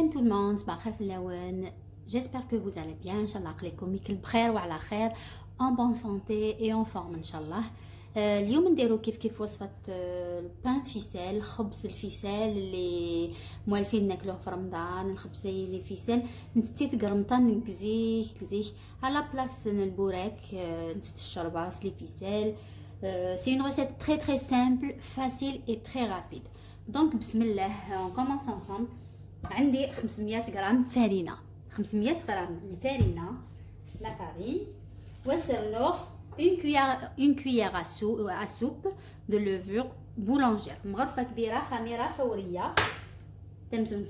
Salam tout le monde, صباح الخير في اللون. J'espère que vous allez bien. إن شاء الله عقلكم يكون بخير وعلى خير en bonne santé et en forme إن شاء الله. اليوم نديرو كيف وصفة بان فيسيل، خبز الفيسيل اللي موالفين ناكلوه في رمضان. الخبز زي لي فيسيل نتي تقرمطان نكزيه على بلاص البوراك نتي الشرباص لي فيسيل. C'est une recette très simple, facile et très rapide. Donc بسم الله on commence ensemble. عندي 500 غرام فرينة، 500 غرام الفرينة لا فارين، وسرنوغ une cuillère à soupe de levure boulangère، مغرفة كبيرة خميرة فورية تمزون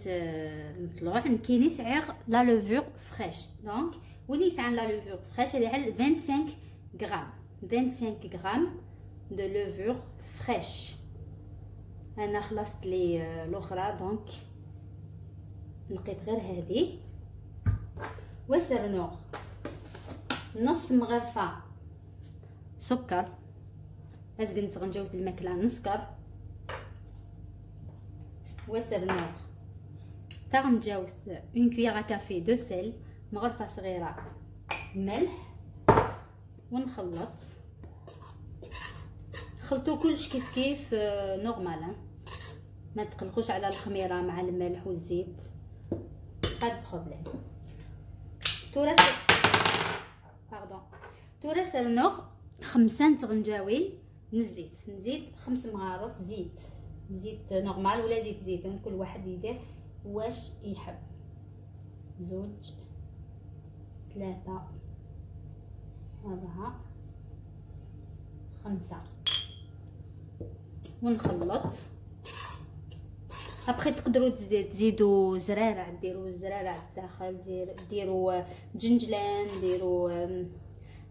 نطلعو عند كاين يسعر لا لوفور فريش. دونك وين يسعر لا لوفور فريش هذه على 25 غرام، 25 غرام دو لوفور فريش. انا خلصت لي الاخرى دونك لقيت غير هذه. وسرنوغ نص مغرفه سكر، لازم نتغنجاو الماكله نسكر. وسرنوغ تغنجاوث اون كويير كافي دو سيل، مغرفه صغيره ملح، ونخلط. خلطوا كلش كيف نورمال، ما تقلقوش على الخميره مع الملح والزيت، با دو بروبليم. تورا سرنوغ 5 تغنجاويل نزيد 5 مغارف زيت نورمال ولا زيت زيتون، كل واحد يدير واش يحب. 2 3 4 5 ونخلط. ابخي تقدروا تزيدوا زرارع، ديروا زرارع الداخل، ديروا جنجلان، ديروا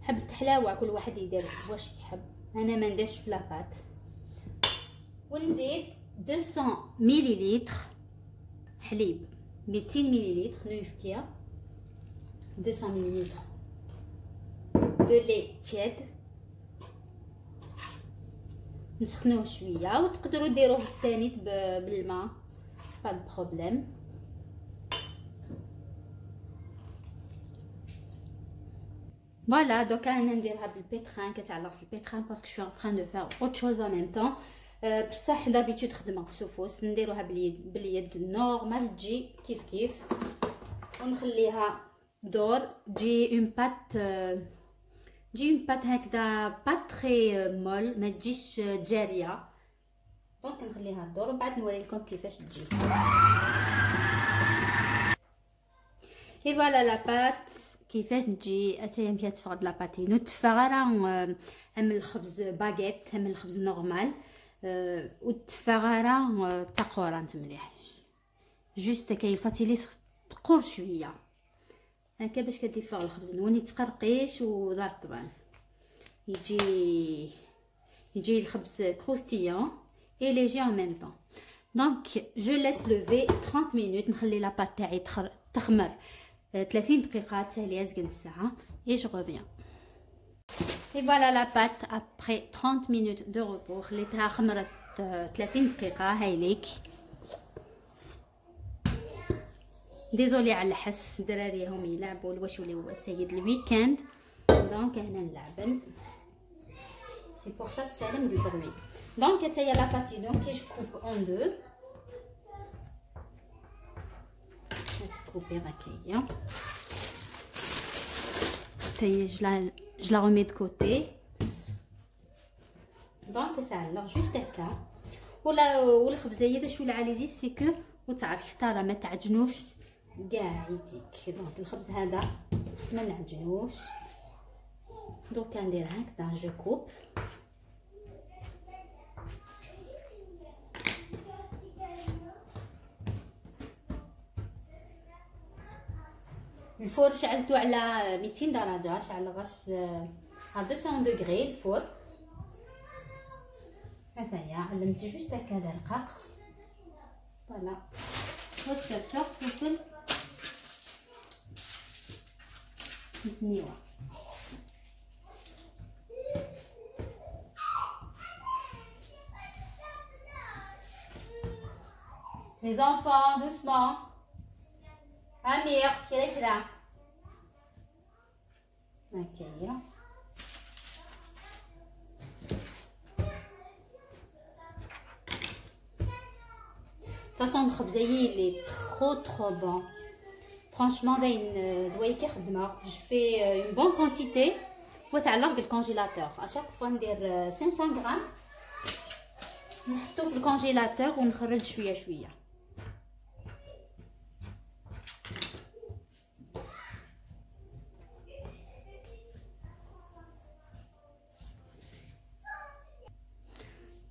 حبة حلاوه، كل واحد يدير واش يحب. انا ما نديرش في لاباط. ونزيد 200 مليلتر حليب، 200 مليلتر نوفكيا، 200 مليلتر دو لي تياد، نسخنوه شويه. وتقدروا ديروه الثاني بالماء، با دو بروبليم. فوالا دوكا انا نديرها بالبيتران، كتعلق في البيتران باسكو شو ان تران دو فير اوت شوز ان ميم طون. بصح دابيتود خدمه السفوس، نديروها باليد نورمال تجي كيف ونخليها دور تجي اون بات هكذا با تري مول، ما تجيش جاريه. دونك نخليها دور ومن بعد نوريلكم كيفاش تجي. اي فوالا لا بات كيفاش تجي. اتايا ملي تفقد لاباتينو تفغرا ام الخبز باغيت، ام الخبز نورمال، وتفغرا تقورانت مليح جوست كيفاتيلي تقور شويه هكا باش كدير الخبز نوني تقرقيش ودار طبعا يجي الخبز كروستيون اي ليجي ان ميم طون. دونك جو لاس لوفي 30 مينوت، نخلي لاباط تاعي تخمر 30 دقيقه تاليه زقن ساعه اي جو ريفيان. اي فوالا لا بات ابري 30 مينوت دو روبو، خليتها خمرت 30 دقيقه. هايليك ديزولي على الحس، دراريهم يلعبوا الواش ولا هو سيد الويكاند. دونك هنا نلعبن سي بور سا تسالم دو بروي. دونك هتايا لا باتينو كي جو كوب اون دو، تكوبي هكايا هتايا جو لا رومي دو كوتي. دونك تعلق جوست هكا. والخبزه هي شو العاليزي سي كو وتعرف ترى ما تعجنوش كاع يتيك. دونك الخبز هذا ما نعجنوش، دوك ندير هكذا جو كوب. الفور شعلته على 200 درجه، شعل غاس على 200 دوغري الفور. هذايا علمت جوست هكذا رقاق. فوالا والسرسوق فلفل مزنيوه. Les enfants doucement. امير كيرا هكايا. فاصون الخبزايي اللي ترو بون فرانشمون باين دوايكي خدمه. جو في اون بون كونتيتي وتعلق بالكونجيلاتور. اشاك فوا ندير 500 غرام نحطو في الكونجيلاتور ونخرج شويه شويه.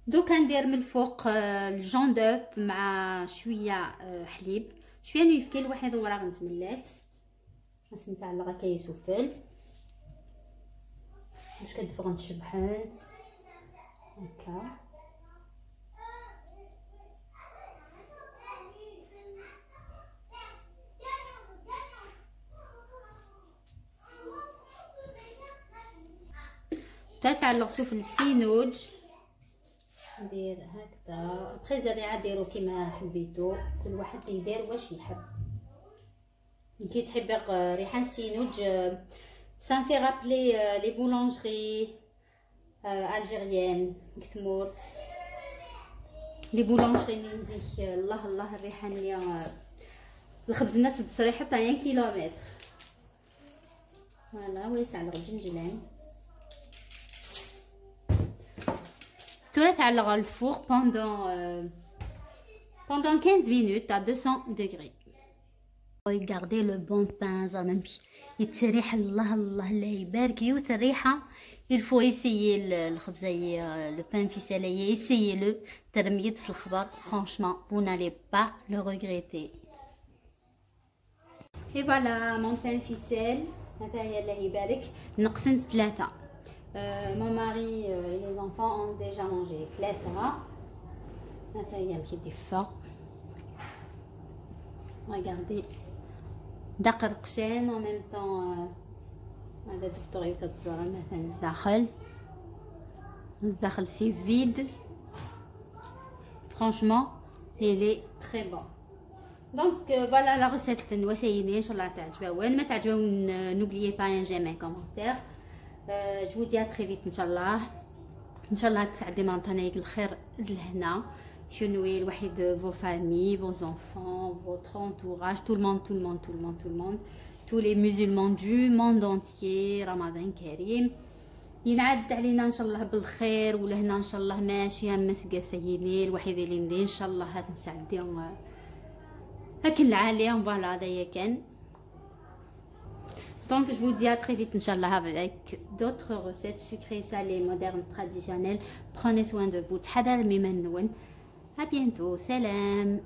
دوكا ندير من الفوق الجون دوف مع شويه حليب، شويه نيفكيل واحد وراغ نتملات باش نتعلق هكا يسفل باش كتفغن شبحات هكا. تسعلق سفل السينوج ندير هكذا. ابخي الزريعه ديروا كيما حبيتو، كل واحد يدير واش يحب. كي تحبي ريحان السينوج ça me fait rappeler les boulangeries algériennes كتمور لي بولونجري اللي نزيك الله الله الريحان اللي الخبزنات تصري حتى 1 كيلومتر. فوالا ويسع الجنجلان تعلق على الفوق pendant 15 minutes à 200 degrés. Regardez le bon pain زعما يتريح الله الله الله يبارك يوث الريحه. il faut essayer الخبزاي le pain ficelé, essayez-le ترميت الخبر. franchement vous n'allez pas le regretter. et voilà mon pain ficelle. هذا هي الله يبارك نقسم 3. mon mari et les enfants ont déjà mangé 3. هذا هي مكيدفى. regardez داق رقشان en même temps. هذا الدكتور يوتا تصور مثلا داخل سي فيد. franchement il est très bon. donc voilà la recette نواسيني ان شاء الله تعجبون. ما تعجبون n'oubliez pas un j'aime un commentaire. je vous dis à très vite ان شاء الله. ان شاء الله تسعدي مامتانيك الخير الهنا شنوي الواحد vos familles, vos enfants, votre entourage, tout le monde, tous les musulmans du monde entier. رمضان كريم ينعاد علينا ان شاء الله بالخير. ولهنا ان شاء الله ماشيه مسقى سيدي الوحيد اللي ندير ان شاء الله هاد نسعديهم هاك العاليه. فوالا هذايا كان. Donc je vous dis à très vite Inch'Allah avec d'autres recettes sucrées, salées, modernes, traditionnelles. Prenez soin de vous. À bientôt. Salam.